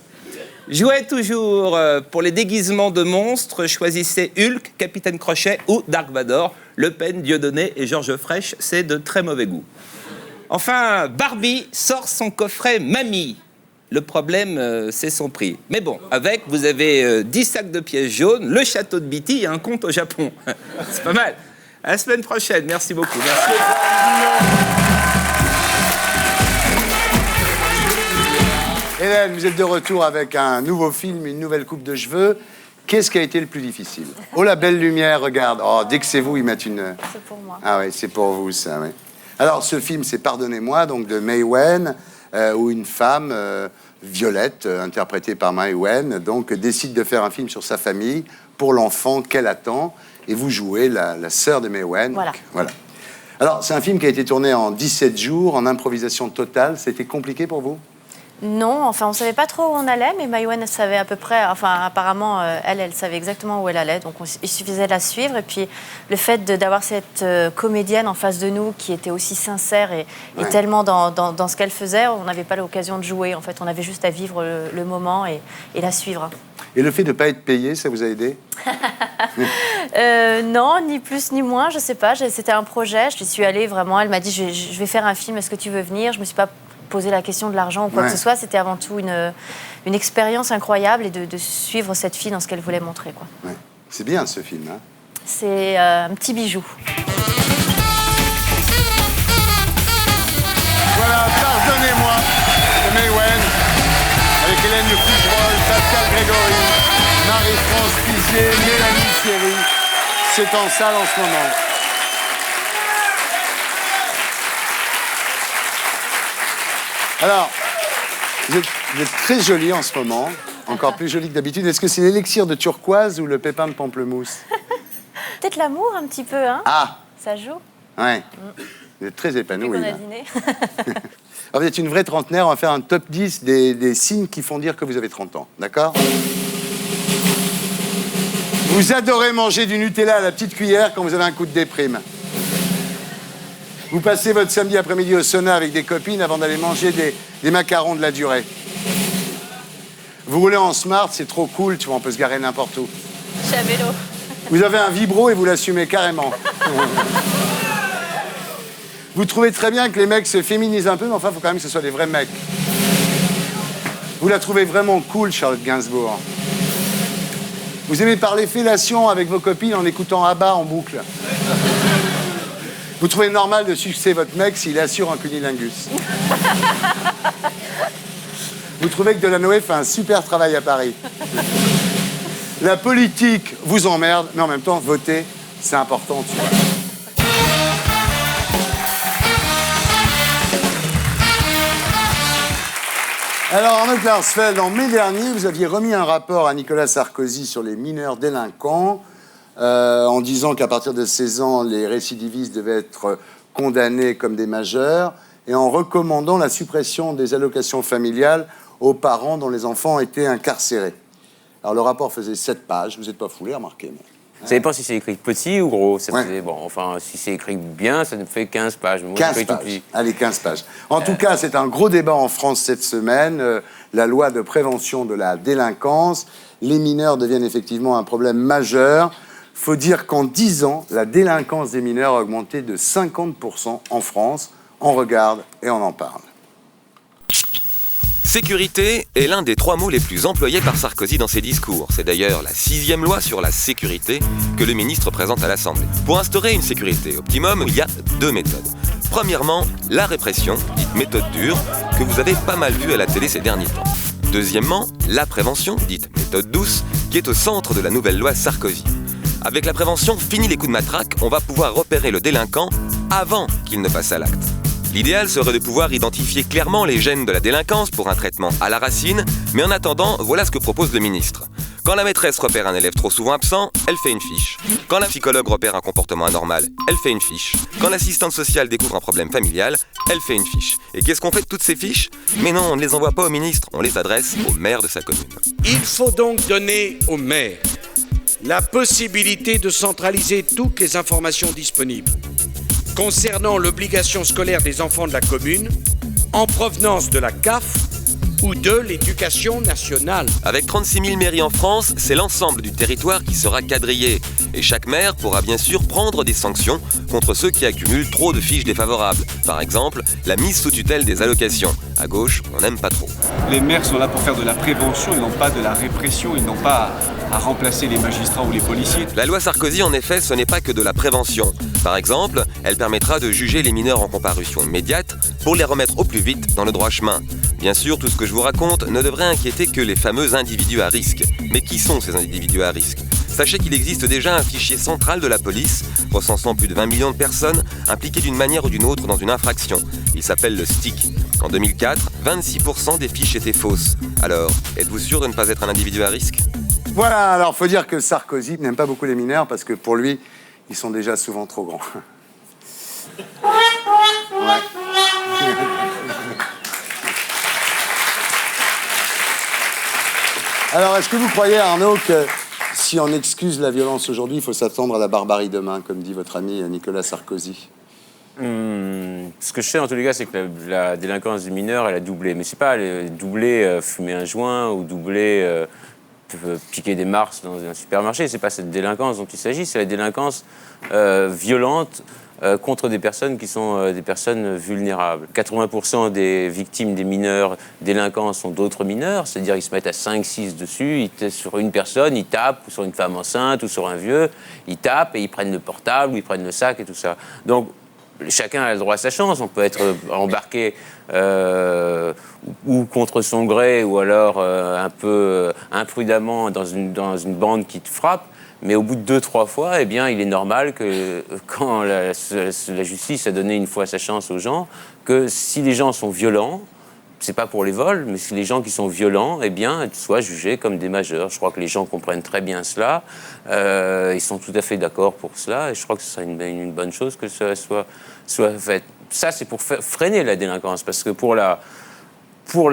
Jouez toujours pour les déguisements de monstres, choisissez Hulk, Capitaine Crochet ou Dark Vador. Le Pen, Dieudonné et Georges Frêche, c'est de très mauvais goût. Enfin, Barbie sort son coffret Mamie. Le problème, c'est son prix. Mais bon, avec, vous avez 10 sacs de pièces jaunes, le château de Bitty et un compte au Japon. C'est pas mal. À la semaine prochaine. Merci beaucoup. Merci. Hélène, vous êtes de retour avec un nouveau film, une nouvelle coupe de cheveux. Qu'est-ce qui a été le plus difficile? Oh, la belle lumière, regarde. Oh, dès que c'est vous, ils mettent une... C'est pour moi. Ah oui, c'est pour vous, ça, oui. Alors, ce film, c'est Pardonnez-moi, donc de May Wen, où une femme, Violette, interprétée par May Wen, donc décide de faire un film sur sa famille, pour l'enfant qu'elle attend, et vous jouez la sœur de May Wen. Voilà. Donc, voilà. Alors, c'est un film qui a été tourné en 17 jours, en improvisation totale. C'était compliqué pour vous? Non, enfin, on savait pas trop où on allait, mais Maïwenn savait à peu près, enfin, apparemment, elle savait exactement où elle allait, donc il suffisait de la suivre. Et puis, le fait d'avoir cette comédienne en face de nous qui était aussi sincère et tellement dans ce qu'elle faisait, on n'avait pas l'occasion de jouer. En fait, on avait juste à vivre le moment et la suivre. Et le fait de ne pas être payé, ça vous a aidé? Non, ni plus ni moins, je sais pas. C'était un projet, je suis allée vraiment, elle m'a dit, je vais faire un film, est-ce que tu veux venir? Je me suis pas poser la question de l'argent ou quoi que ce soit. C'était avant tout une expérience incroyable et de suivre cette fille dans ce qu'elle voulait montrer, quoi. Ouais. C'est bien ce film, hein? C'est un petit bijou. Voilà, Pardonnez-moi de May Wen, avec Hélène de Fougerolles, Pascal Grégory, Marie-France Pizier, Mélanie Thierry. C'est en salle en ce moment. Alors, vous êtes très jolie en ce moment, encore plus jolie que d'habitude. Est-ce que c'est l'élixir de turquoise ou le pépin de pamplemousse? Peut-être l'amour un petit peu, hein? Ah! Ça joue? Ouais. Vous êtes très épanouie. On a dîné. Alors, vous êtes une vraie trentenaire, on va faire un top 10 des signes qui font dire que vous avez 30 ans, d'accord? Vous adorez manger du Nutella à la petite cuillère quand vous avez un coup de déprime. Vous passez votre samedi après-midi au sauna avec des copines avant d'aller manger des macarons de la durée. Vous roulez en smart, c'est trop cool, tu vois, on peut se garer n'importe où. Je suis à vélo. Vous avez un vibro et vous l'assumez carrément. Vous trouvez très bien que les mecs se féminisent un peu, mais enfin, il faut quand même que ce soit des vrais mecs. Vous la trouvez vraiment cool, Charlotte Gainsbourg. Vous aimez parler fellation avec vos copines en écoutant ABBA en boucle. Vous trouvez normal de sucer votre mec s'il assure un cunilingus. Vous trouvez que Delanoë fait un super travail à Paris. La politique vous emmerde, mais en même temps, voter, c'est important. Tu vois. Alors, Arnaud Klarsfeld, en mai dernier, vous aviez remis un rapport à Nicolas Sarkozy sur les mineurs délinquants, en disant qu'à partir de 16 ans, les récidivistes devaient être condamnés comme des majeurs, et en recommandant la suppression des allocations familiales aux parents dont les enfants étaient incarcérés. Alors, le rapport faisait 7 pages, vous n'êtes pas foulé, remarquez. Mais... Ça dépend si c'est écrit petit ou gros. Ça Ouais. faisait, bon, enfin, si c'est écrit bien, ça nous fait 15 pages. Moi, 15 j'ai écrit tout pages. petit. Allez, 15 pages. En tout cas, c'est un gros débat en France cette semaine. La loi de prévention de la délinquance. Les mineurs deviennent effectivement un problème majeur. Il faut dire qu'en 10 ans, la délinquance des mineurs a augmenté de 50% en France. On regarde et on en parle. Sécurité est l'un des 3 mots les plus employés par Sarkozy dans ses discours. C'est d'ailleurs la 6e loi sur la sécurité que le ministre présente à l'Assemblée. Pour instaurer une sécurité optimum, il y a 2 méthodes. Premièrement, la répression, dite méthode dure, que vous avez pas mal vue à la télé ces derniers temps. Deuxièmement, la prévention, dite méthode douce, qui est au centre de la nouvelle loi Sarkozy. Avec la prévention, fini les coups de matraque, on va pouvoir repérer le délinquant avant qu'il ne passe à l'acte. L'idéal serait de pouvoir identifier clairement les gènes de la délinquance pour un traitement à la racine, mais en attendant, voilà ce que propose le ministre. Quand la maîtresse repère un élève trop souvent absent, elle fait une fiche. Quand la psychologue repère un comportement anormal, elle fait une fiche. Quand l'assistante sociale découvre un problème familial, elle fait une fiche. Et qu'est-ce qu'on fait de toutes ces fiches? Mais non, on ne les envoie pas au ministre, on les adresse au maire de sa commune. Il faut donc donner au maire la possibilité de centraliser toutes les informations disponibles concernant l'obligation scolaire des enfants de la commune en provenance de la CAF ou de l'éducation nationale. Avec 36 000 mairies en France, c'est l'ensemble du territoire qui sera quadrillé. Et chaque maire pourra bien sûr prendre des sanctions contre ceux qui accumulent trop de fiches défavorables. Par exemple, la mise sous tutelle des allocations. À gauche, on n'aime pas trop. Les maires sont là pour faire de la prévention, ils n'ont pas de la répression, ils n'ont pas à remplacer les magistrats ou les policiers. La loi Sarkozy, en effet, ce n'est pas que de la prévention. Par exemple, elle permettra de juger les mineurs en comparution immédiate pour les remettre au plus vite dans le droit chemin. Bien sûr, tout ce que je vous raconte ne devrait inquiéter que les fameux individus à risque. Mais qui sont ces individus à risque ? Sachez qu'il existe déjà un fichier central de la police, recensant plus de 20 millions de personnes impliquées d'une manière ou d'une autre dans une infraction. Il s'appelle le STIC. En 2004, 26% des fiches étaient fausses. Alors, êtes-vous sûr de ne pas être un individu à risque ? Voilà, alors il faut dire que Sarkozy n'aime pas beaucoup les mineurs parce que pour lui, ils sont déjà souvent trop grands. Ouais. Alors, est-ce que vous croyez, Arnaud, que si on excuse la violence aujourd'hui, il faut s'attendre à la barbarie demain, comme dit votre ami Nicolas Sarkozy ? Ce que je sais en tous les cas, c'est que la délinquance des mineurs, elle a doublé. Mais c'est pas doubler fumer un joint ou doubler piquer des mars dans un supermarché. C'est pas cette délinquance dont il s'agit, c'est la délinquance violente contre des personnes qui sont des personnes vulnérables. 80% des victimes des mineurs délinquants sont d'autres mineurs, c'est-à-dire ils se mettent à 5-6 dessus, sur une personne, ils tapent, ou sur une femme enceinte, ou sur un vieux, ils tapent et ils prennent le portable, ou ils prennent le sac et tout ça. Donc, chacun a le droit à sa chance. On peut être embarqué ou contre son gré, ou alors un peu imprudemment dans une bande qui te frappe. Mais au bout de 2-3 fois, eh bien, il est normal que quand la justice a donné une fois sa chance aux gens, que si les gens sont violents, c'est pas pour les vols, mais si les gens qui sont violents, eh bien, soient jugés comme des majeurs. Je crois que les gens comprennent très bien cela. Ils sont tout à fait d'accord pour cela. Et je crois que ce serait une bonne chose que cela soit fait. Ça, c'est pour freiner la délinquance. Parce que pour la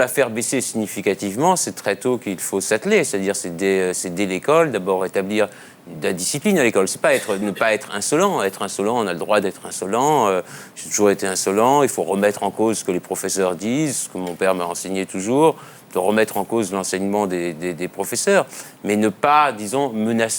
faire baisser significativement, c'est très tôt qu'il faut s'atteler. C'est-à-dire, c'est dès l'école, d'abord établir de la discipline à l'école. C'est pas ne pas être insolent. Être insolent, on a le droit d'être insolent. J'ai toujours été insolent. Il faut remettre en cause ce que les professeurs disent, ce que mon père m'a enseigné toujours, de remettre en cause l'enseignement des professeurs, mais ne pas, disons,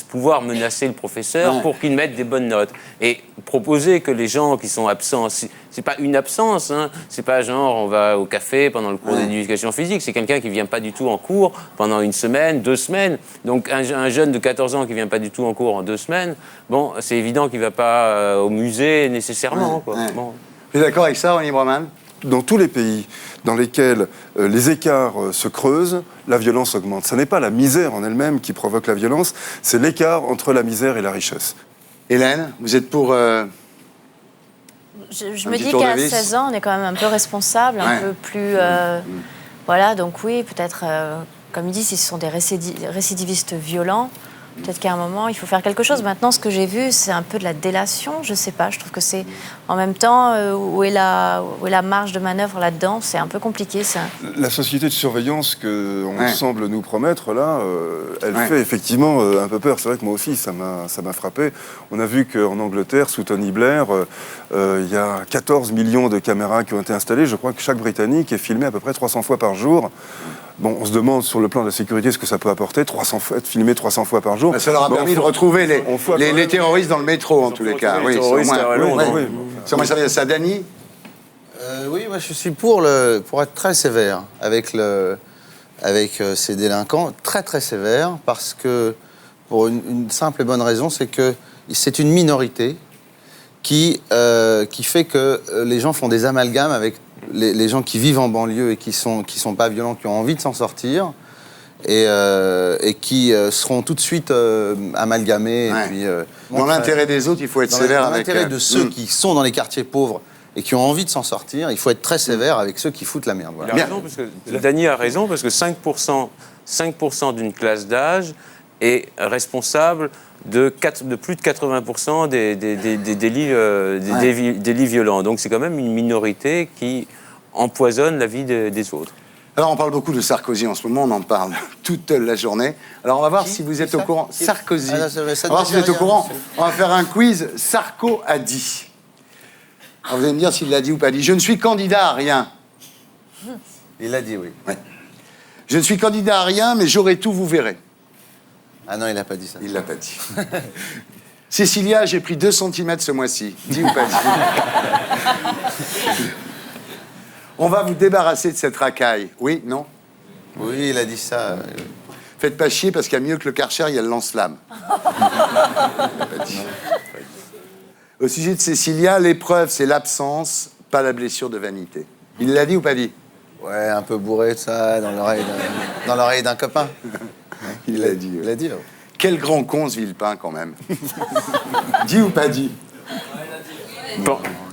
pouvoir menacer le professeur pour qu'il mette des bonnes notes. Et proposer que les gens qui sont absents, c'est pas une absence, hein, c'est pas genre on va au café pendant le cours d'éducation physique, c'est quelqu'un qui vient pas du tout en cours pendant 1 semaine, 2 semaines. Donc un jeune de 14 ans qui vient pas du tout en cours en 2 semaines, bon, c'est évident qu'il va pas au musée nécessairement. Quoi. Bon. Vous êtes d'accord avec ça, Ronnie Broman ? Dans tous les pays dans lesquels les écarts se creusent, la violence augmente. Ce n'est pas la misère en elle-même qui provoque la violence, c'est l'écart entre la misère et la richesse. Hélène, vous êtes pour... Je me dis qu'à 16 ans, on est quand même un peu responsable, un peu plus... Voilà, donc oui, peut-être, comme il dit, si ce sont des récidivistes violents, peut-être qu'à un moment, il faut faire quelque chose. Maintenant, ce que j'ai vu, c'est un peu de la délation. Je ne sais pas, je trouve que c'est... En même temps, où est la marge de manœuvre là-dedans ? C'est un peu compliqué, ça. La société de surveillance qu'on semble nous promettre, là, elle fait effectivement un peu peur. C'est vrai que moi aussi, ça m'a frappé. On a vu qu'en Angleterre, sous Tony Blair, il y a 14 millions de caméras qui ont été installées. Je crois que chaque Britannique est filmé à peu près 300 fois par jour. Bon, on se demande sur le plan de la sécurité ce que ça peut apporter, être filmé 300 300 fois par jour. Ça leur a permis de retrouver les terroristes dans le métro, en tous les cas. Oui, ça m'a servi à ça. Dany ? Oui, moi je suis pour être très sévère avec ces délinquants, très très sévère, parce que, pour une simple et bonne raison, c'est que c'est une minorité qui fait que les gens font des amalgames avec les gens qui vivent en banlieue et qui sont pas violents, qui ont envie de s'en sortir, et qui seront tout de suite amalgamés. Et puis, dans l'intérêt des autres, il faut être sévère avec... Dans l'intérêt de ceux qui sont dans les quartiers pauvres et qui ont envie de s'en sortir, il faut être très sévère avec ceux qui foutent la merde. Voilà. Dany a raison, parce que 5% d'une classe d'âge est responsable de plus de 80% des délits violents. Donc c'est quand même une minorité qui empoisonne la vie des autres. Alors on parle beaucoup de Sarkozy en ce moment, on en parle toute la journée. Alors on va voir si vous êtes au courant. Sarkozy. On va voir si vous êtes au courant. On va faire un quiz. Sarko a dit. Alors vous allez me dire s'il l'a dit ou pas dit. Je ne suis candidat à rien. Il l'a dit, oui. Ouais. Je ne suis candidat à rien, mais j'aurai tout, vous verrez. Ah non, il n'a pas dit ça. Il l'a pas dit. Cécilia, j'ai pris 2 cm ce mois-ci. Dit ou pas dit? On va vous débarrasser de cette racaille. Oui, non? Oui, il a dit ça. Faites pas chier, parce qu'il y a mieux que le Karcher, il y a le lance-flamme. Au sujet de Cécilia, l'épreuve, c'est l'absence, pas la blessure de vanité. Il l'a dit ou pas dit? Ouais, un peu bourré de ça, dans l'oreille d'un copain. Il l'a dit. Il l'a dit. Quel grand con ce Villepin, quand même. Dit ou pas dit?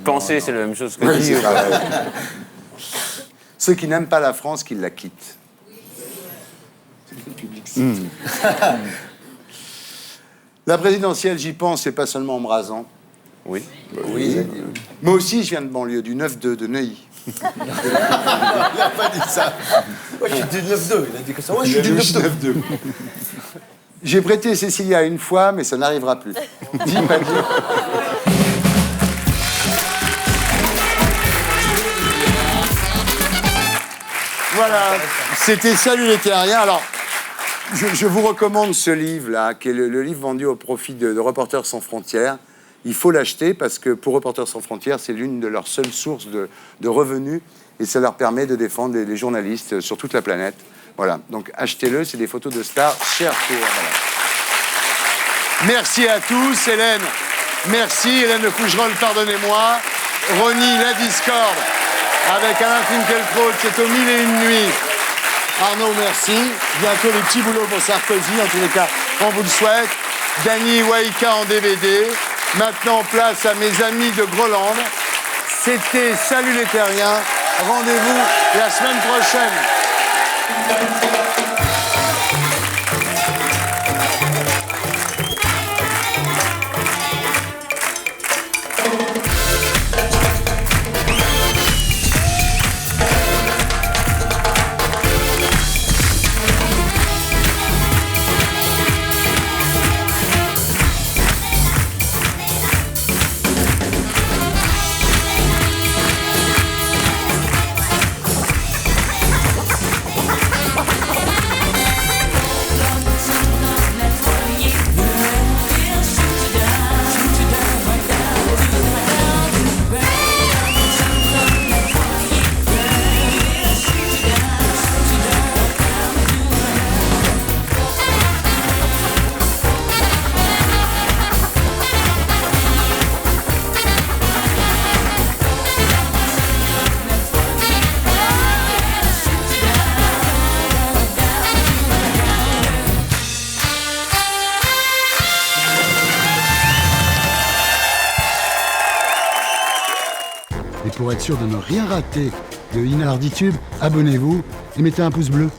Penser, c'est la même chose que dire. Ceux qui n'aiment pas la France, qu'ils la quittent. C'est le public. La présidentielle, j'y pense, c'est pas seulement embrasant. Oui. Oui, il a dit, oui. Moi aussi, je viens de banlieue, du 9-2 de Neuilly. Il n'a pas dit ça. Ouais, je suis du 9-2. Il a dit que ça. Ouais, je suis du 9-2. J'ai prêté Cécilia une fois, mais ça n'arrivera plus. Dis, pas dit. Voilà, c'était Salut les terriens. Alors, je vous recommande ce livre-là, qui est le livre vendu au profit de Reporters sans frontières. Il faut l'acheter parce que pour Reporters sans frontières, c'est l'une de leurs seules sources de revenus et ça leur permet de défendre les journalistes sur toute la planète. Voilà, donc achetez-le, c'est des photos de stars chez Arthur. Voilà. Merci à tous, Hélène. Merci, Hélène de Fougerolles, pardonnez-moi. Ronnie, la Discorde, avec Alain Finkielkraut, c'est aux 1001 nuits. Arnaud, merci. Bientôt les petits boulots pour Sarkozy, en tous les cas, on vous le souhaite. Dany Waïka en DVD. Maintenant, place à mes amis de Groland. C'était Salut les terriens. Rendez-vous la semaine prochaine. Et pour être sûr de ne rien rater de Inarditube, abonnez-vous et mettez un pouce bleu.